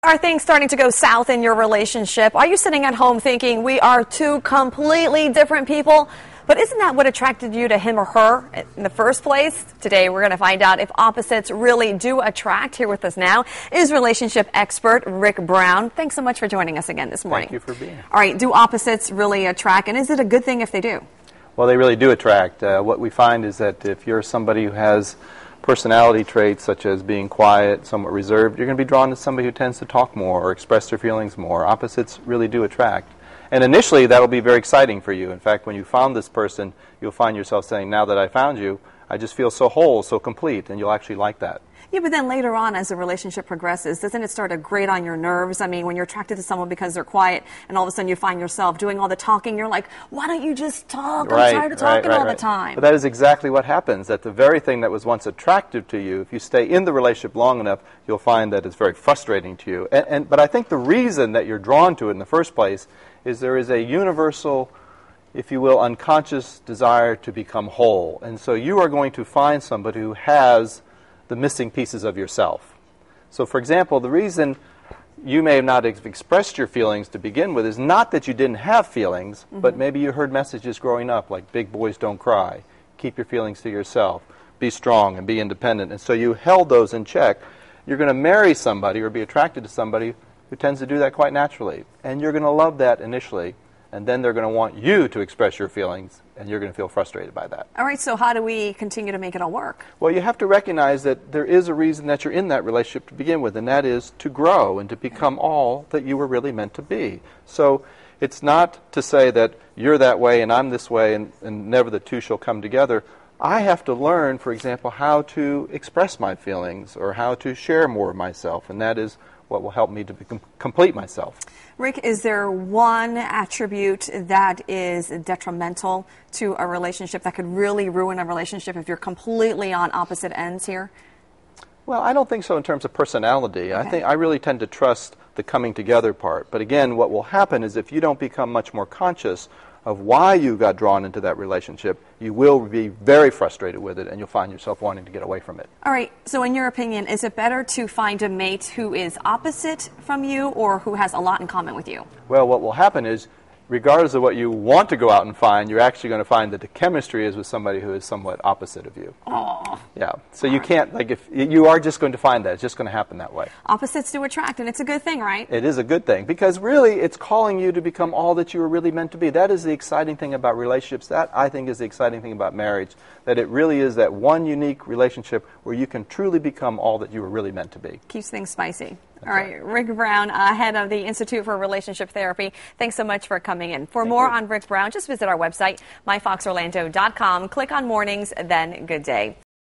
Are things starting to go south in your relationship? Are you sitting at home thinking we are two completely different people? But isn't that what attracted you to him or her in the first place? Today we're going to find out if opposites really do attract. Here with us now is relationship expert Rick Brown. Thanks so much for joining us again this morning. Thank you for being here. All right, do opposites really attract, and is it a good thing if they do? Well, they really do attract. What we find is that if you're somebody who has personality traits such as being quiet, somewhat reserved, you're going to be drawn to somebody who tends to talk more or express their feelings more. Opposites really do attract. And initially, that'll be very exciting for you. In fact, when you found this person, you'll find yourself saying, now that I found you, I just feel so whole, so complete, and you'll actually like that. Yeah, but then later on, as the relationship progresses, doesn't it start to grate on your nerves? I mean, when you're attracted to someone because they're quiet, and all of a sudden you find yourself doing all the talking, you're like, why don't you just talk? I'm tired of talking all the time. But that is exactly what happens, that the very thing that was once attractive to you, if you stay in the relationship long enough, you'll find that it's very frustrating to you. But I think the reason that you're drawn to it in the first place is there is a universal, if you will, unconscious desire to become whole. And so you are going to find somebody who has the missing pieces of yourself. So, for example, the reason you may have not expressed your feelings to begin with is not that you didn't have feelings, but maybe you heard messages growing up like, big boys don't cry, keep your feelings to yourself, be strong and be independent. And so you held those in check. You're going to marry somebody or be attracted to somebody who tends to do that quite naturally. And you're going to love that initially, and then they're going to want you to express your feelings, and you're going to feel frustrated by that. All right, so how do we continue to make it all work? Well, you have to recognize that there is a reason that you're in that relationship to begin with, and that is to grow and to become all that you were really meant to be. So it's not to say that you're that way and I'm this way and never the two shall come together. I have to learn, for example, how to express my feelings or how to share more of myself, and that is what will help me to complete myself. Rick, is there one attribute that is detrimental to a relationship that could really ruin a relationship if you're completely on opposite ends here? Well, I don't think so in terms of personality. Okay. I really tend to trust the coming together part. But again, what will happen is if you don't become much more conscious of why you got drawn into that relationship, you will be very frustrated with it, and you'll find yourself wanting to get away from it. All right, so in your opinion, is it better to find a mate who is opposite from you or who has a lot in common with you? Well, what will happen is, regardless of what you want to go out and find, you're actually going to find that the chemistry is with somebody who is somewhat opposite of you. Oh. Yeah. So you can't, if you are just going to find that. It's just going to happen that way. Opposites do attract, and it's a good thing, right? It is a good thing, because really it's calling you to become all that you were really meant to be. That is the exciting thing about relationships. That, I think, is the exciting thing about marriage, that it really is that one unique relationship where you can truly become all that you were really meant to be. Keeps things spicy. All right, Rick Brown, head of the Institute for Relationship Therapy. Thanks so much for coming in. For more on Rick Brown, just visit our website, myfoxorlando.com. Click on Mornings, then Good Day.